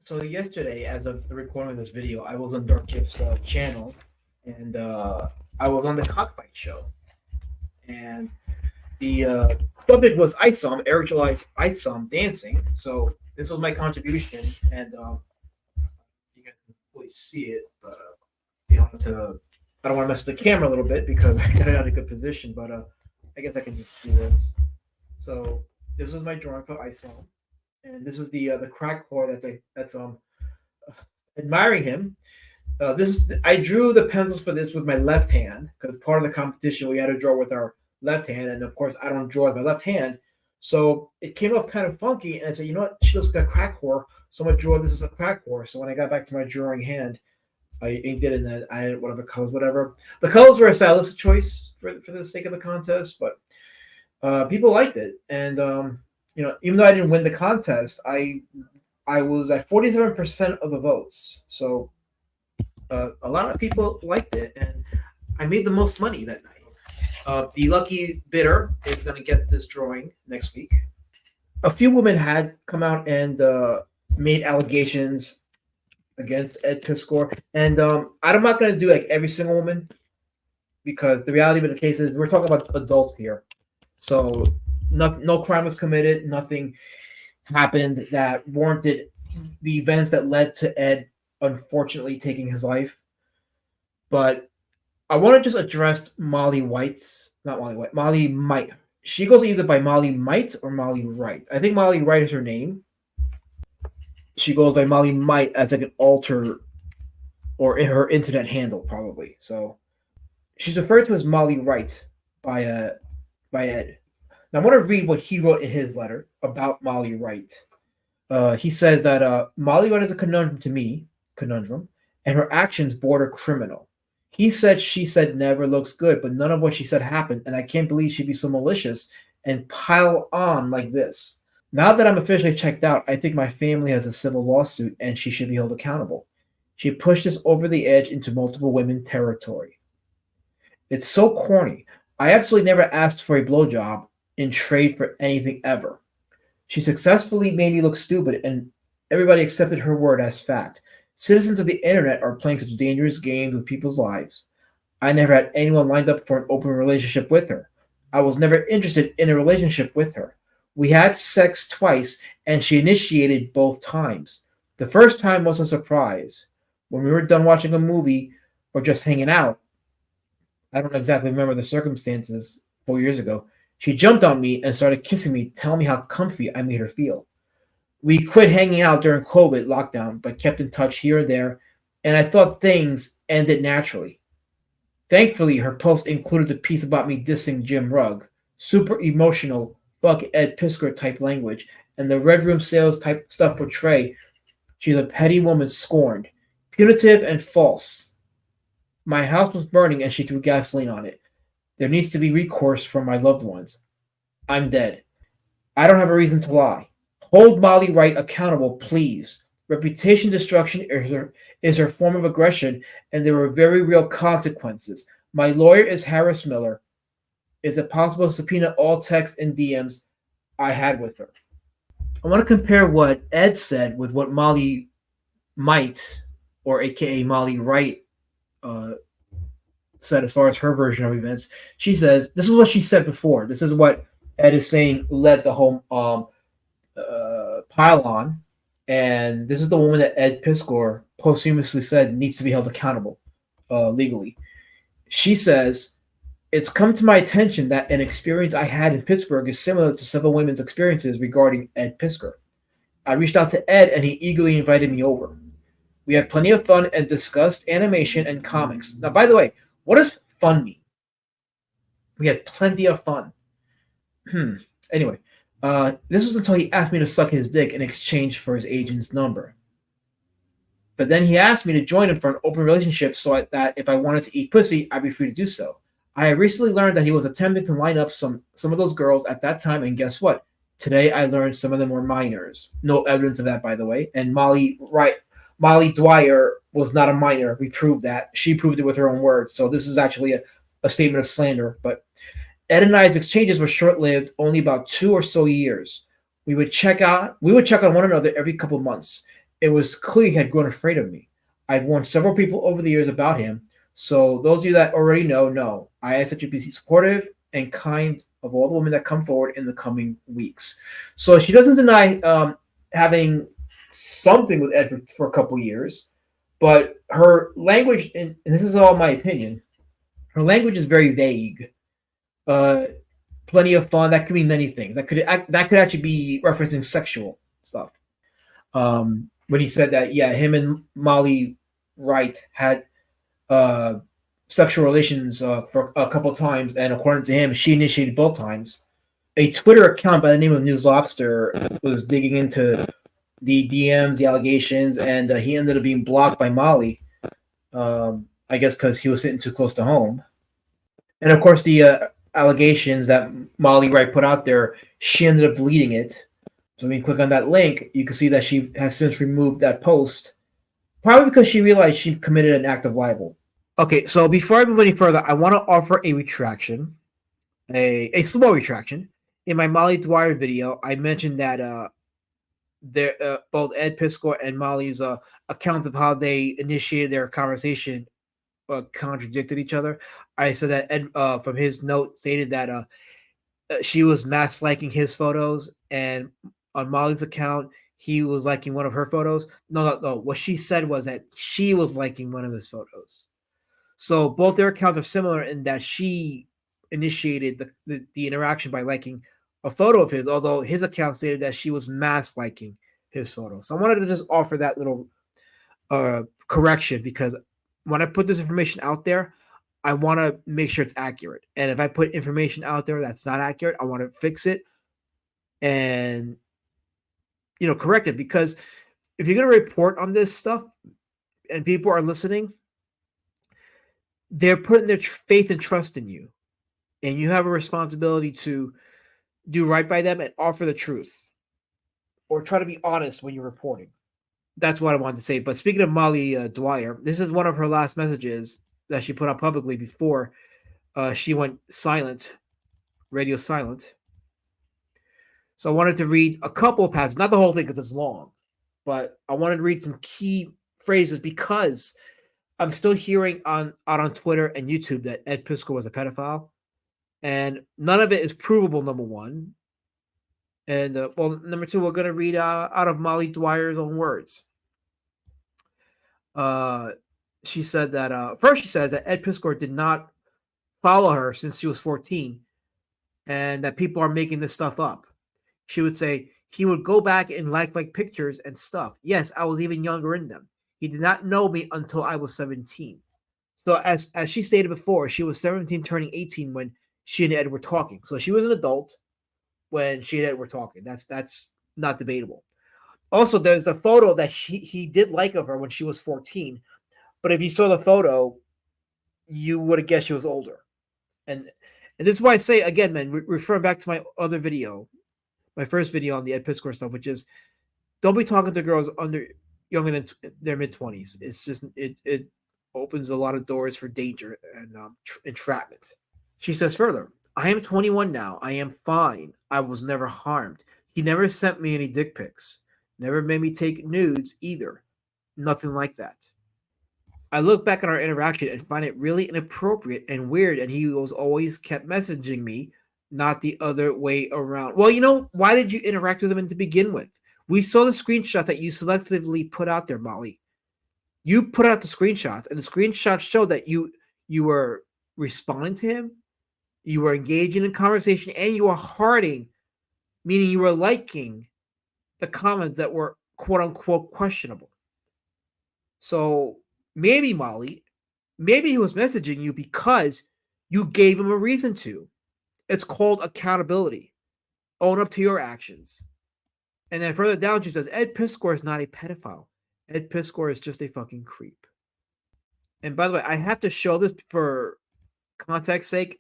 So yesterday, as of the recording of this video, I was on Dark Kip's channel, and I was on the Cockfight show, and the subject was ISOM, Eric July's ISOM dancing. So this was my contribution, and you guys can really see it, but you don't have to. I don't want to mess with the camera a little bit because I got it out of a good position, but I guess I can just do this. So this was my drawing for ISOM, and this was the crack whore that's admiring him. This I drew the pencils for this with my left hand because part of the competition we had to draw with our left hand, and of course I don't draw with my left hand, so it came up kind of funky. And I said, you know what, she looks like a crack whore, so I'm gonna draw this as a crack whore. So when I got back to my drawing hand, I inked it, and then I added whatever colors, whatever. The colors were a stylistic choice for the sake of the contest, but people liked it, and even though I didn't win the contest, I was at 47% of the votes. So a lot of people liked it, and I made the most money that night. The lucky bidder is going to get this drawing next week. A few women had come out and made allegations against Ed Piskor, and I'm not going to do like every single woman because the reality of the case is we're talking about adults here. So no crime was committed, nothing happened that warranted the events that led to Ed unfortunately taking his life. But I want to just address Molly White's, not Molly White, Molly Might. She goes either by Molly Might or Molly Wright. I think Molly Wright is her name. She goes by Molly Might as like an alter or in her internet handle, probably. So she's referred to as Molly Wright by Ed. Now I want to read what he wrote in his letter about Molly Wright. He says that Molly Wright is a conundrum, and her actions border criminal. He said, she said never looks good, but none of what she said happened, and I can't believe she'd be so malicious and pile on like this. Now that I'm officially checked out, I think my family has a civil lawsuit, and she should be held accountable. She pushed us over the edge into multiple women territory. It's so corny. I absolutely never asked for a blowjob in trade for anything ever. She successfully made me look stupid, and everybody accepted her word as fact. Citizens of the internet are playing such dangerous games with people's lives. I never had anyone lined up for an open relationship with her. I was never interested in a relationship with her. We had sex twice, and she initiated both times. The first time was a surprise. When we were done watching a movie or just hanging out, I don't exactly remember the circumstances 4 years ago, she jumped on me and started kissing me, telling me how comfy I made her feel. We quit hanging out during COVID lockdown, but kept in touch here and there, and I thought things ended naturally. Thankfully, her post included the piece about me dissing Jim Rugg, super emotional, fuck Ed Piskor type language, and the Red Room sales type stuff portray she's a petty woman scorned, punitive and false. My house was burning and she threw gasoline on it. There needs to be recourse from my loved ones. I'm dead. I don't have a reason to lie. Hold Molly Wright accountable, please. Reputation destruction is her form of aggression, and there are very real consequences. My lawyer is Harris Miller. Is it possible to subpoena all texts and DMs I had with her? I want to compare what Ed said with what Molly Might, or aka Molly Wright, said as far as her version of events. She says, this is what she said before. This is what Ed is saying led the whole pile on. And this is the woman that Ed Piskor posthumously said needs to be held accountable legally. She says, it's come to my attention that an experience I had in Pittsburgh is similar to several women's experiences regarding Ed Piskor. I reached out to Ed and he eagerly invited me over. We had plenty of fun and discussed animation and comics. Now, by the way, what does fun mean? We had plenty of fun. Anyway, this was until he asked me to suck his dick in exchange for his agent's number. But then he asked me to join him for an open relationship so that if I wanted to eat pussy, I'd be free to do so. I had recently learned that he was attempting to line up some of those girls at that time, and guess what? Today I learned some of them were minors. No evidence of that, by the way. And Molly Dwyer was not a minor. We proved that. She proved it with her own words. So this is actually a statement of slander. But Ed and I's exchanges were short-lived, only about 2 or so years. We would check on one another every couple of months. it was clear he had grown afraid of me. I've warned several people over the years about him. So those of you that already know, I ask that you be supportive and kind of all the women that come forward in the coming weeks. So she doesn't deny having something with Ed for a couple years, but her language, and this is all my opinion, her language is very vague. Uh, Plenty of fun. That could mean many things. That could actually be referencing sexual stuff. When he said that, yeah, him and Molly Wright had uh, sexual relations for a couple times, and according to him, she initiated both times. A Twitter account by the name of News Lobster was digging into the DMs, the allegations, and he ended up being blocked by Molly. I guess because he was sitting too close to home. And of course, the allegations that Molly Wright put out there, she ended up deleting it. So when you click on that link, you can see that she has since removed that post, probably because she realized she committed an act of libel. Okay, so before I move any further, I want to offer a retraction, a small retraction. In my Molly Dwyer video, I mentioned that both Ed Piskor and Molly's account of how they initiated their conversation contradicted each other. I said that Ed, from his note, stated that she was mass liking his photos, and on Molly's account, he was liking one of her photos. No. What she said was that she was liking one of his photos. So both their accounts are similar in that she initiated the interaction by liking a photo of his, although his account stated that she was mass liking his photo. So I wanted to just offer that little correction, because when I put this information out there, I want to make sure it's accurate. And if I put information out there that's not accurate, I want to fix it and, correct it. Because if you're going to report on this stuff and people are listening, they're putting their faith and trust in you. And you have a responsibility to do right by them and offer the truth, or try to be honest when you're reporting. That's what I wanted to say. But speaking of Molly Dwyer, this is one of her last messages that she put out publicly before she went silent, radio silent. So I wanted to read a couple of passages, not the whole thing because it's long, but I wanted to read some key phrases because I'm still hearing out on Twitter and YouTube that Ed Piskor was a pedophile, and none of it is provable, number one. And number two, we're going to read out of Molly Dwyer's own words. She said that first she says that Ed Piskor did not follow her since she was 14, and that people are making this stuff up. She would say he would go back and like pictures and stuff. Yes, I was even younger in them. He did not know me until I was 17. So as she stated before, she was 17 turning 18 when she and Ed were talking. So she was an adult when she and Ed were talking. That's not debatable. Also, there's a photo that he did like of her when she was 14. But if you saw the photo, you would have guessed she was older. And this is why I say, again, man, referring back to my other video, my first video on the Ed Piskor stuff, which is don't be talking to girls younger than their mid-20s. It's just, it opens a lot of doors for danger and entrapment. She says further, I am 21 now. I am fine. I was never harmed. He never sent me any dick pics. Never made me take nudes either. Nothing like that. I look back on our interaction and find it really inappropriate and weird, and he was always kept messaging me, not the other way around. Well, why did you interact with him to begin with? We saw the screenshots that you selectively put out there, Molly. You put out the screenshots, and the screenshots show that you were responding to him, you were engaging in conversation, and you were hearting, meaning you were liking the comments that were quote-unquote questionable. So maybe, Molly, maybe he was messaging you because you gave him a reason to. It's called accountability. Own up to your actions. And then further down, she says, Ed Piskor is not a pedophile. Ed Piskor is just a fucking creep. And by the way, I have to show this for context sake,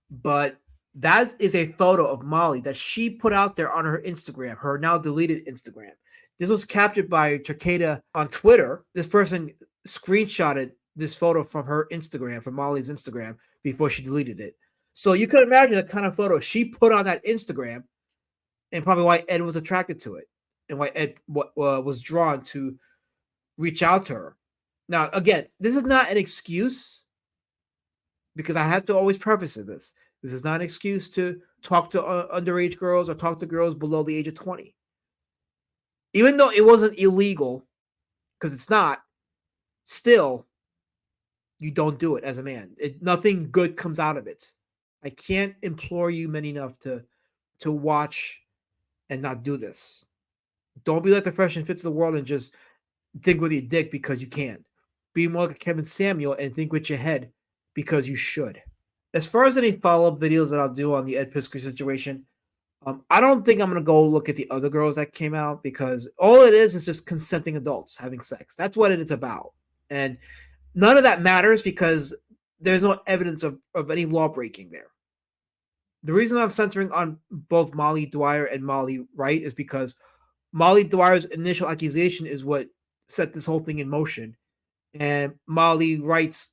but that is a photo of Molly that she put out there on her Instagram, her now deleted Instagram. This was captured by Takeda on Twitter. This person screenshotted this photo from her Instagram, from Molly's Instagram, before she deleted it. So you can imagine the kind of photo she put on that Instagram, and probably why Ed was attracted to it, and why Ed was drawn to reach out to her. Now, again, this is not an excuse, because I have to always preface this. This is not an excuse to talk to underage girls or talk to girls below the age of 20. Even though it wasn't illegal, because it's not, still, you don't do it as a man. Nothing good comes out of it. I can't implore you men enough to watch and not do this. Don't be like the Fresh and Fits of the world and just think with your dick because you can. Be more like Kevin Samuel and think with your head because you should. As far as any follow-up videos that I'll do on the Ed Piskor situation, I don't think I'm going to go look at the other girls that came out, because all it is just consenting adults having sex. That's what it's about. And none of that matters because there's no evidence of any law breaking there. The reason I'm centering on both Molly Dwyer and Molly Wright is because Molly Dwyer's initial accusation is what set this whole thing in motion. And Molly Wright's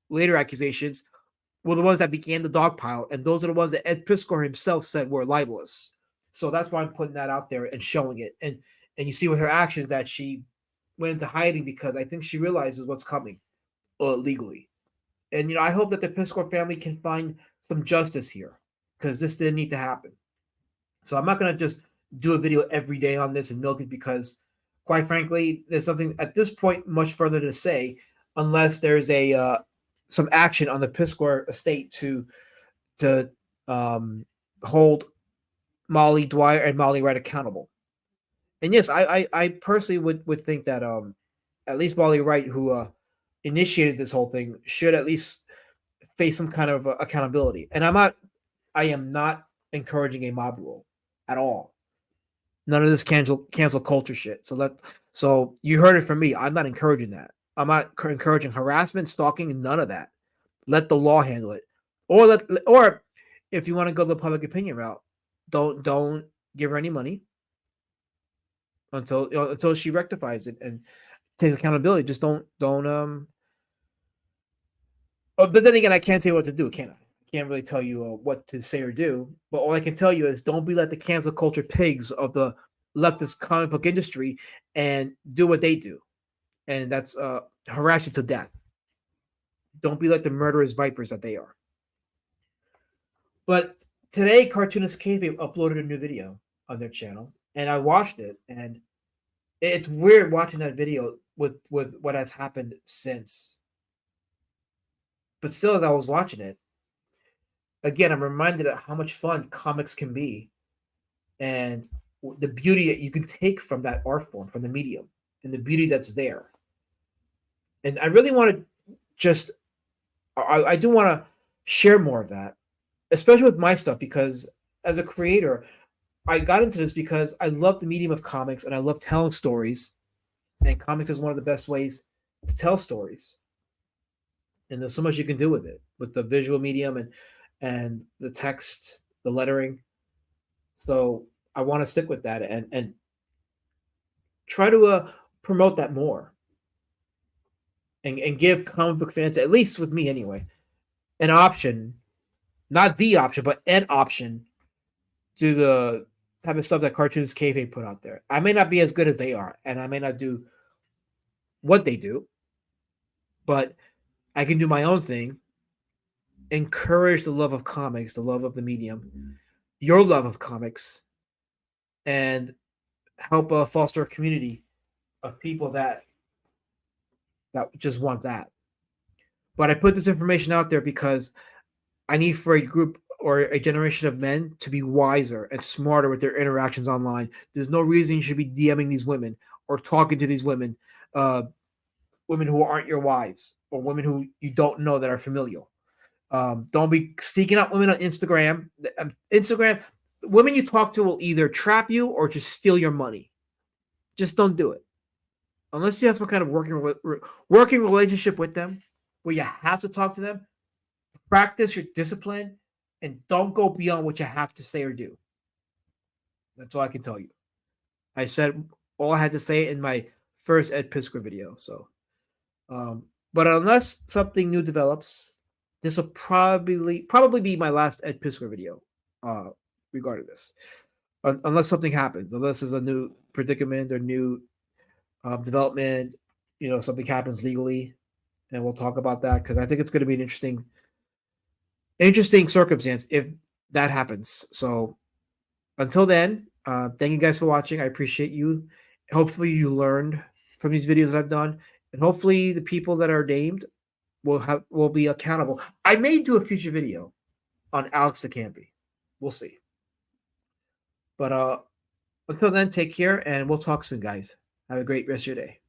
later accusations were the ones that began the dogpile. And those are the ones that Ed Piskor himself said were libelous. So that's why I'm putting that out there and showing it. And you see with her actions that she went into hiding because I think she realizes what's coming legally. And, I hope that the Piskor family can find some justice here, because this didn't need to happen. So I'm not going to just do a video every day on this and milk it, because, quite frankly, there's something at this point much further to say, unless there's some action on the Piskor estate to hold Molly Dwyer and Molly Wright accountable. And yes, I personally would think that at least Molly Wright, who initiated this whole thing, should at least face some kind of accountability. And I am not encouraging a mob rule at all. None of this cancel culture shit. So you heard it from me. I'm not encouraging that. I'm not encouraging harassment, stalking, none of that. Let the law handle it. Or if you want to go the public opinion route, don't give her any money until she rectifies it and takes accountability. Just don't. But then again, I can't tell you what to do, can I? I can't really tell you what to say or do. But all I can tell you is don't be like the cancel culture pigs of the leftist comic book industry and do what they do, and that's harass you to death. Don't be like the murderous vipers that they are. But today, Cartoonist Kayfabe uploaded a new video on their channel, and I watched it, and it's weird watching that video with what has happened since. But still, as I was watching it, again, I'm reminded of how much fun comics can be and the beauty that you can take from that art form, from the medium, and the beauty that's there. And I really want to I do want to share more of that, especially with my stuff, because as a creator, I got into this because I love the medium of comics and I love telling stories. And comics is one of the best ways to tell stories. And there's so much you can do with it, with the visual medium and the text, the lettering. So I want to stick with that and try to promote that more. And give comic book fans, at least with me anyway, an option, not the option, but an option to the type of stuff that Cartoonist Kayfabe put out there. I may not be as good as they are, and I may not do what they do, but I can do my own thing, encourage the love of comics, the love of the medium, your love of comics, and help foster a community of people that just want that. But I put this information out there because I need for a group or a generation of men to be wiser and smarter with their interactions online. There's no reason you should be DMing these women or talking to these women, women who aren't your wives or women who you don't know that are familial. Don't be seeking out women on Instagram. Instagram, women you talk to will either trap you or just steal your money. Just don't do it. Unless you have some kind of working relationship with them where you have to talk to them, practice your discipline and don't go beyond what you have to say or do. That's all I can tell you. I said all I had to say in my first Ed Piskor video. So, but unless something new develops, this will probably be my last Ed Piskor video regarding this. Unless something happens, unless there's a new predicament or new development, something happens legally, and we'll talk about that because I think it's going to be an interesting circumstance if that happens. So until then, thank you guys for watching. I appreciate you. Hopefully, you learned from these videos that I've done, and hopefully, the people that are named will be accountable. I may do a future video on Alex DeCampi. We'll see. But until then, take care, and we'll talk soon, guys. Have a great rest of your day.